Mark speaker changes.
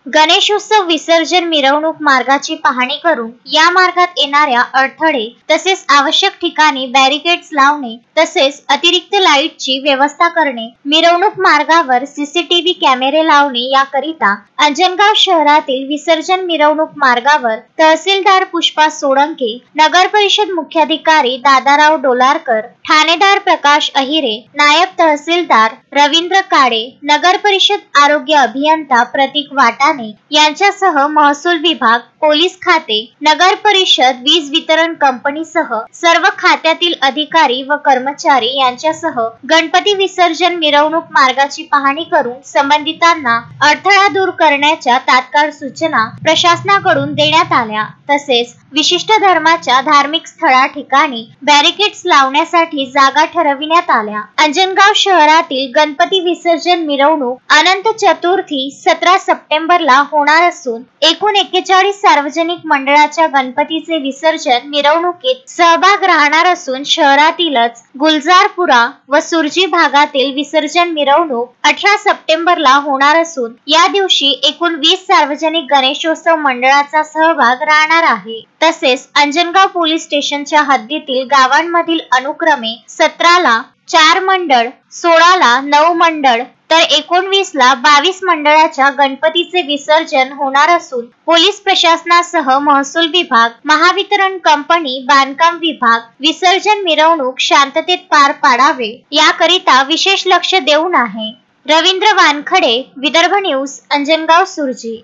Speaker 1: गणेशोत्सव विसर्जन मिरवणूक मार्गाची पाहणी करून या मार्गात येणाऱ्या अडथळे तसेच आवश्यक ठिकाणी बॅरिकेड्स लावणे तसेच अतिरिक्त लाईटची व्यवस्था करणे, मिरवणूक मार्गावर सीसीटीव्ही कॅमेरे लावणे याकरिता अंजनगाव शहरातील विसर्जन मिरवणूक मार्गावर तहसीलदार पुष्पा सोळंके, नगर परिषद मुख्याधिकारी दादाराव डोलारकर, ठाणेदार प्रकाश अहिरे, नायब तहसीलदार रवींद्र काळे, नगर परिषद आरोग्य अभियंता प्रतीक वाटाणे यांच्यासह महसूल विभाग, पोलीस खाते, नगर परिषद वीज वितरण कंपनीसह सर्व खात्यातील अधिकारी व कर्मचारी यांच्यासह गणपती विसर्जन मिरवणूक मार्गाची पाहणी करून संबंधितांना अडथळा दूर करण्याच्या तात्काळ सूचना प्रशासनाकडून देण्यात आल्या। तसेच विशिष्ट धर्माच्या धार्मिक स्थळा ठिकाणी बॅरिकेड्स लावण्यासाठी जागा ठरविण्यात आल्या। अंजनगाव शहरातील गणपती विसर्जन मिरवणूक अनंत चतुर्थी 17 सप्टेंबरला होणार असून एकूण 41 सार्वजनिक मंडळाच्या गणपतीचे विसर्जन मिरवणुकीत सहभाग राहणार असून शहरातीलच गुलजारपुरा व सुरजी भागातील विसर्जन मिरवणूक 18 सप्टेंबरला होणार असून या दिवशी एकूण 20 सार्वजनिक गणेशोत्सव मंडळाचा सहभाग राहणार आहे। तसेच अंजनगाव पोलीस स्टेशनच्या हद्दीतील गावांमधील अनुक्रमे 17 ला 4 मंडळ, 16 ला 9 मंडळ तर 19 ला 22 मंडळाच्या गणपतीचे विसर्जन होणार असून पोलीस प्रशासनासह महसूल विभाग, महावितरण कंपनी, बांधकाम विभाग विसर्जन मिरवणूक शांततेत पार पाडावे याकरिता विशेष लक्ष देऊन आहे। रवींद्र वानखडे, विदर्भ न्यूज, अंजनगाव सुरजी।